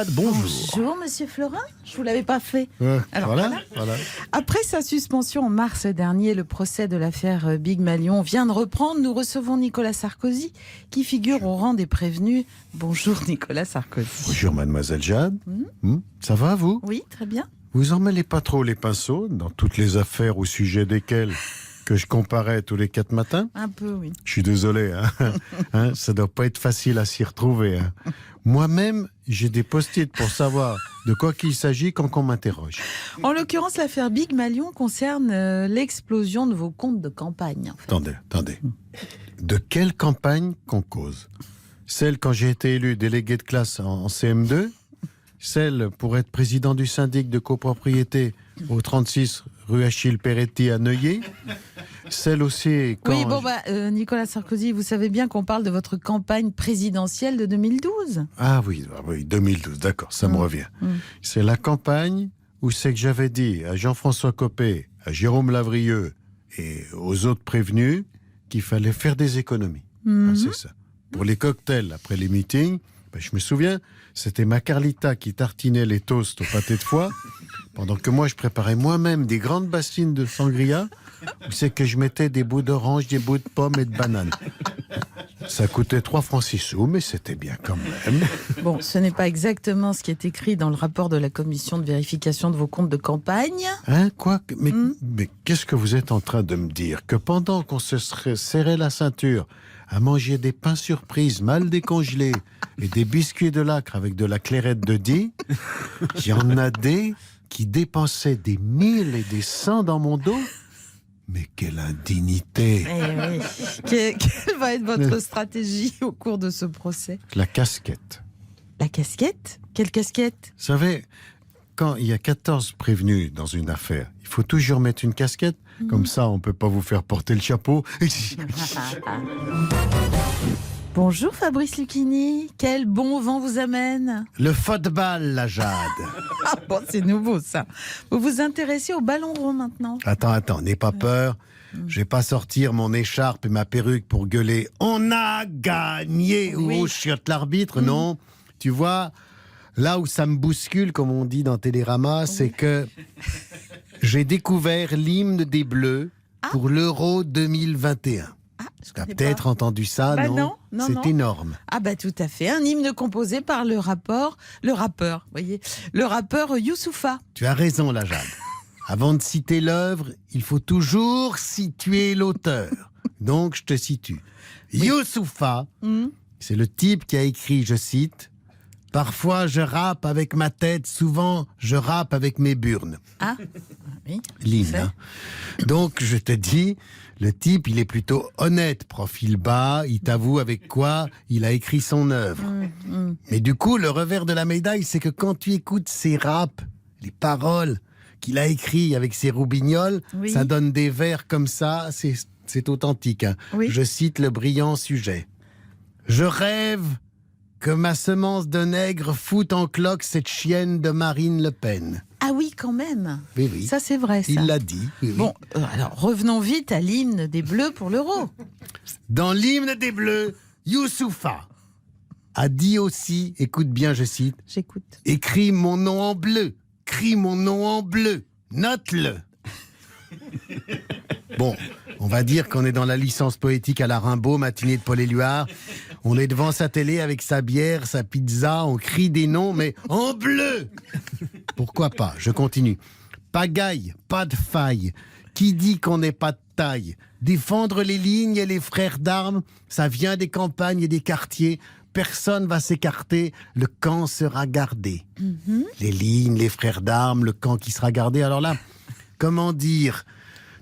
Bonjour. Bonjour, Monsieur Florin. Je vous l'avais pas fait. Alors, voilà. Après sa suspension en mars dernier, le procès de l'affaire Big Malion vient de reprendre. Nous recevons Nicolas Sarkozy, qui figure au rang des prévenus. Bonjour, Nicolas Sarkozy. Bonjour, mademoiselle Jade. Ça va, vous? Oui, très bien. Vous en mêlez pas trop les pinceaux dans toutes les affaires au sujet desquelles que je comparais tous les 4 matins? Un peu, oui. Je suis désolé, hein, ça doit pas être facile à s'y retrouver. Moi-même, j'ai des post-it pour savoir de quoi qu'il s'agit quand on m'interroge. En l'occurrence, l'affaire Big Malion concerne l'explosion de vos comptes de campagne. En fait. Attendez. De quelle campagne qu'on cause? Celle quand j'ai été élu délégué de classe en CM2? Celle pour être président du syndic de copropriété au 36 rue Achille Peretti à Neuilly? Celle aussi quand... Oui, Nicolas Sarkozy, vous savez bien qu'on parle de votre campagne présidentielle de 2012. Ah oui, 2012, d'accord, ça me revient. C'est la campagne où c'est que j'avais dit à Jean-François Copé, à Jérôme Lavrieux et aux autres prévenus qu'il fallait faire des économies. C'est ça. Pour les cocktails après les meetings, je me souviens, c'était ma Carlita qui tartinait les toasts au pâté de foie, pendant que moi je préparais moi-même des grandes bassines de sangria, où c'est que je mettais des bouts d'orange, des bouts de pommes et de bananes. Ça coûtait 3 francs 6 sous, mais c'était bien quand même. Bon, ce n'est pas exactement ce qui est écrit dans le rapport de la commission de vérification de vos comptes de campagne. Hein, quoi? Mais qu'est-ce que vous êtes en train de me dire? Que pendant qu'on se serait serré la ceinture à manger des pains surprises mal décongelés et des biscuits de Lacre avec de la clairette de Die, il y en a des qui dépensaient des 1000 et des 100 dans mon dos? Mais quelle indignité! Oui. Quelle va être votre stratégie au cours de ce procès? La casquette. La casquette? Quelle casquette? Vous savez, quand il y a 14 prévenus dans une affaire, il faut toujours mettre une casquette. Comme ça, on ne peut pas vous faire porter le chapeau. Bonjour Fabrice Lucchini, quel bon vent vous amène? Le football, la Jade. Ah bon, c'est nouveau ça. Vous vous intéressez au ballon rond maintenant? Attends, n'aie pas peur. Je vais pas sortir mon écharpe et ma perruque pour gueuler « On a gagné !» ou « chiotte l'arbitre !» Non, tu vois, là où ça me bouscule, comme on dit dans Télérama, c'est que j'ai découvert l'hymne des Bleus pour l'Euro 2021. Tu as peut-être entendu ça, non? C'est énorme. Ah tout à fait, un hymne composé par le rappeur Youssoupha. Tu as raison, la Jade. Avant de citer l'œuvre, il faut toujours situer l'auteur. Donc, je te situe. Youssoupha, c'est le type qui a écrit, je cite, « Parfois, je rappe avec ma tête, souvent, je rappe avec mes burnes. » Ah, oui. L'hymne, hein. Donc, je te dis, le type, il est plutôt honnête, profil bas, il t'avoue avec quoi il a écrit son œuvre. Mais du coup, le revers de la médaille, c'est que quand tu écoutes ses raps, les paroles qu'il a écrites avec ses roubignoles, ça donne des vers comme ça, c'est authentique. Hein. Je cite le brillant sujet. « Je rêve que ma semence de nègre foute en cloque cette chienne de Marine Le Pen. » Ah oui, quand même. Oui. Ça, c'est vrai, ça. Il l'a dit. Oui. Bon, alors revenons vite à l'hymne des Bleus pour l'Euro. Dans l'hymne des Bleus, Youssoupha a dit aussi, écoute bien, je cite, « J'écoute. Écris mon nom en bleu, crie mon nom en bleu, note-le. » Bon, on va dire qu'on est dans la licence poétique à la Rimbaud, matinée de Paul Éluard. On est devant sa télé avec sa bière, sa pizza, on crie des noms, mais en bleu. Pourquoi pas? Je continue. Pagaille, pas de faille. Qui dit qu'on n'est pas de taille? Défendre les lignes et les frères d'armes, ça vient des campagnes et des quartiers. Personne va s'écarter, le camp sera gardé. Les lignes, les frères d'armes, le camp qui sera gardé. Alors là, comment dire?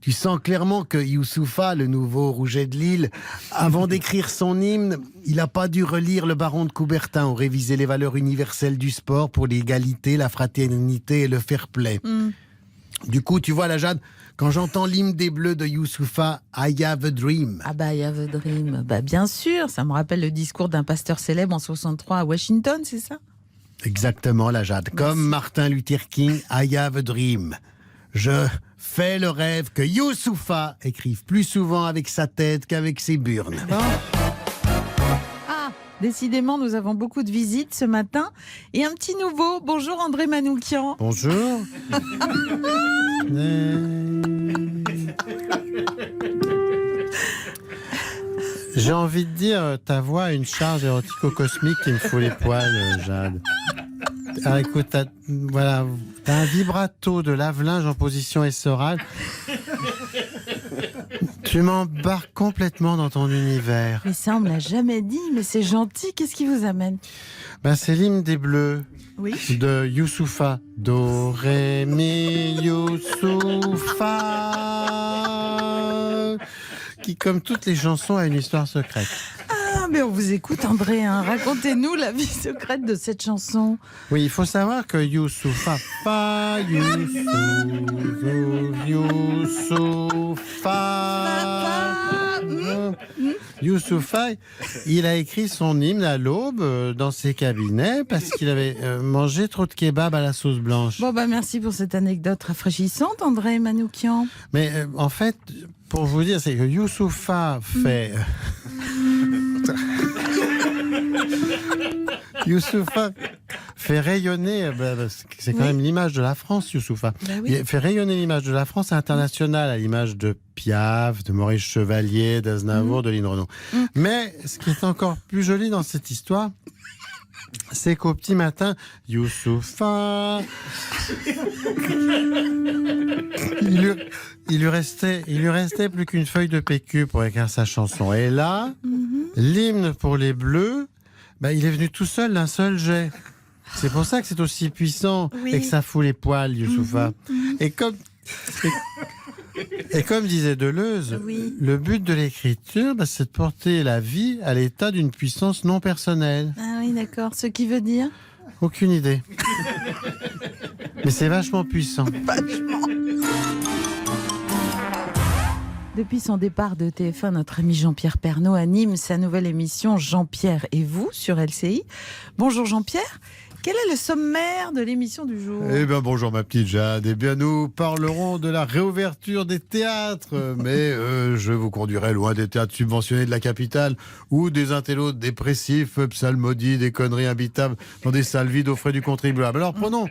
Tu sens clairement que Youssoupha, le nouveau Rouget de Lille, avant d'écrire son hymne, il n'a pas dû relire le baron de Coubertin ou réviser les valeurs universelles du sport pour l'égalité, la fraternité et le fair play. Du coup, tu vois, la Jade, quand j'entends l'hymne des Bleus de Youssoupha, I have a dream. Ah I have a dream. Bien sûr, ça me rappelle le discours d'un pasteur célèbre en 63 à Washington, c'est ça? Exactement, la Jade. Merci. Comme Martin Luther King, I have a dream. Je fais le rêve que Youssoupha écrive plus souvent avec sa tête qu'avec ses burnes. Bon. Ah, Décidément, nous avons beaucoup de visites ce matin. Et un petit nouveau. Bonjour André Manoukian. Bonjour. J'ai envie de dire, ta voix a une charge érotico-cosmique qui me fout les poils, Jade. Ah, écoute, t'as un vibrato de lave-linge en position essorale. Tu m'embarques complètement dans ton univers. Mais ça, on me l'a jamais dit, mais c'est gentil. Qu'est-ce qui vous amène? C'est l'hymne des Bleus. Oui. De Youssoupha. Do, ré, mi, Youssoupha. Qui, comme toutes les chansons, a une histoire secrète. Ah, mais on vous écoute, André. Hein. Racontez-nous la vie secrète de cette chanson. Oui, il faut savoir que Youssoupha, fa, Youssoupha, il a écrit son hymne à l'aube dans ses cabinets parce qu'il avait mangé trop de kebab à la sauce blanche. Bon, merci pour cette anecdote rafraîchissante, André Manoukian. Mais en fait, pour vous dire, c'est que Youssoupha fait... Youssoupha fait rayonner, c'est quand même l'image de la France, Youssoupha. Oui. Il fait rayonner l'image de la France internationale, à l'image de Piaf, de Maurice Chevalier, d'Aznavour, de Lynn Renaud. Mais ce qui est encore plus joli dans cette histoire, c'est qu'au petit matin, Youssoupha, il lui restait plus qu'une feuille de PQ pour écrire sa chanson. Et là, l'hymne pour les Bleus, il est venu tout seul d'un seul jet. C'est pour ça que c'est aussi puissant et que ça fout les poils, Youssoupha. Et comme disait Deleuze, le but de l'écriture, c'est de porter la vie à l'état d'une puissance non personnelle. Ah oui, d'accord. Ce qui veut dire? Aucune idée. Mais c'est vachement puissant. Vachement. Depuis son départ de TF1, notre ami Jean-Pierre Pernaut anime sa nouvelle émission Jean-Pierre et vous sur LCI. Bonjour Jean-Pierre, quel est le sommaire de l'émission du jour? Bonjour ma petite Jade. Nous parlerons de la réouverture des théâtres. Mais je vous conduirai loin des théâtres subventionnés de la capitale ou des intellos dépressifs, psalmodies, des conneries imbitables dans des salles vides aux frais du contribuable. Alors prenons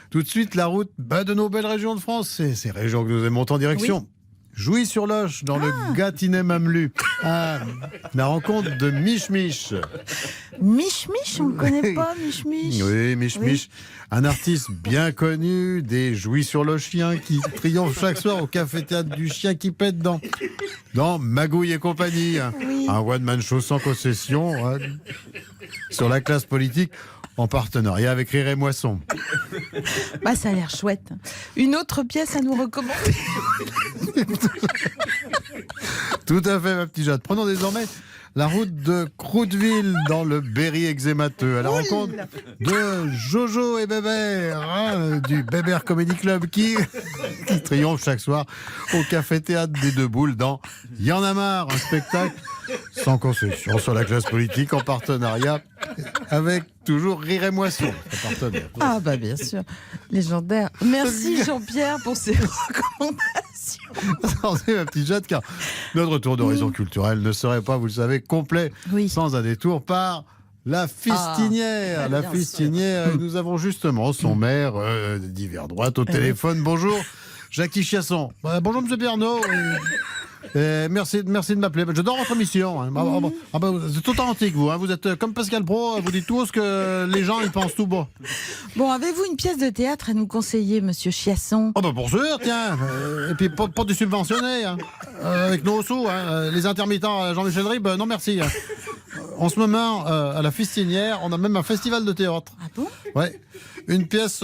tout de suite la route de nos belles régions de France, ces régions que nous aimons en direction. Jouy-sur-Loche, dans le Gâtinais-Mamelu, à la rencontre de Mich Mich. Mich Mich, on ne le connaît pas, Mich Mich. Oui, Mich Mich, un artiste bien connu des Jouy-sur-Lochiens qui triomphe chaque soir au café-théâtre du Chien qui pète dans Magouille et compagnie. Un one-man show sans concession sur la classe politique en partenariat avec Rire et Moisson. Ça a l'air chouette. Une autre pièce à nous recommander? Tout à fait, ma petite Jade. Prenons désormais la route de Crouteville dans le Berry exémateux à la rencontre de Jojo et Bébert du Bébert Comedy Club qui triomphe chaque soir au café-théâtre des Deux Boules dans Y'en a marre, un spectacle sans concession sur la classe politique en partenariat avec toujours Rire et Moisson. Bien sûr, légendaire. Merci Jean-Pierre pour ces recommandations. Attendez ma petite Jade, car notre tour d'horizon culturel ne serait pas, vous le savez, complet sans un détour par la Fistinière. La Fistinière, nous avons justement son maire d'hiver droite au téléphone. Bonjour Jackie Chiasson. Bonjour monsieur Pernaut. Merci de m'appeler. J'adore votre émission. Vous êtes authentique, vous. Vous êtes comme Pascal Pro, vous dites tout ce que les gens ils pensent tout bas. Bon, avez-vous une pièce de théâtre à nous conseiller, monsieur Chiasson? Pour sûr, tiens. Et puis pas du subventionné. Avec nos sous, les intermittents, Jean-Michel Ribes, non merci. En ce moment, à la Fistinière, on a même un festival de théâtre. Ah bon? Ouais. Une pièce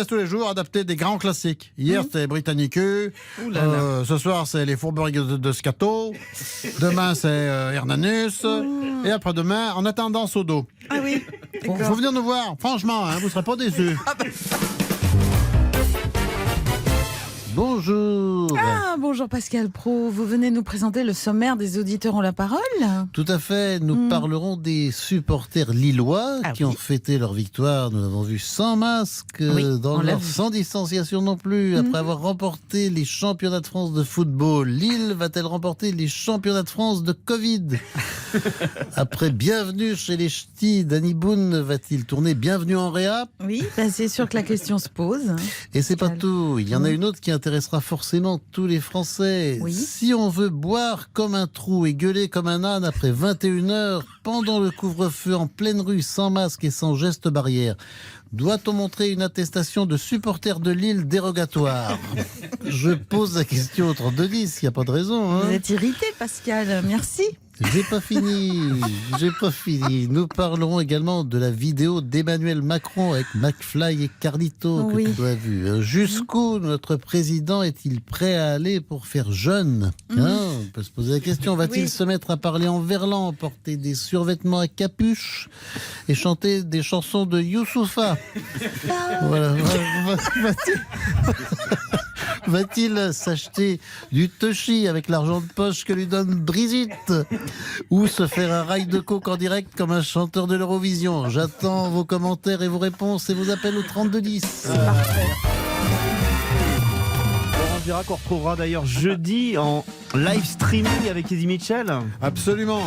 tous les jours, adaptée des grands classiques. Hier, c'était Britannicus. Ce soir, c'est les fourberies de Scato. Demain, c'est Hernanus. Et après-demain, En attendant Sodo. Ah oui. Faut venir nous voir. Franchement, vous ne serez pas déçus. Bonjour. Ah, bonjour Pascal Praud. Vous venez nous présenter le sommaire des auditeurs ont la parole. Tout à fait, nous parlerons des supporters lillois qui ont fêté leur victoire. Nous l'avons vu sans masque, sans distanciation non plus, après avoir remporté les championnats de France de football. Lille va-t-elle remporter les championnats de France de Covid? Après Bienvenue chez les Ch'tis, Danny Boone va-t-il tourner Bienvenue en réa? Oui, c'est sûr que la question se pose. Et c'est pas tout, il y en a une autre qui intéressera forcément tous les Français. Oui. Si on veut boire comme un trou et gueuler comme un âne après 21h, pendant le couvre-feu, en pleine rue, sans masque et sans geste barrière, doit-on montrer une attestation de supporter de Lille dérogatoire? Je pose la question au 3210, il n'y a pas de raison. Vous êtes irrité, Pascal, merci. J'ai pas fini. Nous parlerons également de la vidéo d'Emmanuel Macron avec McFly et Carlito que tu as vu. Jusqu'où notre président est-il prêt à aller pour faire jeune? On peut se poser la question. Va-t-il se mettre à parler en verlan, porter des survêtements à capuche et chanter des chansons de Youssoupha? Voilà. Va-t-il s'acheter du Toshi avec l'argent de poche que lui donne Brigitte? Ou se faire un rail de coke en direct comme un chanteur de l'Eurovision? J'attends vos commentaires et vos réponses et vos appels au 3210. On dira qu'on retrouvera d'ailleurs jeudi en live streaming avec Eddie Mitchell. Absolument.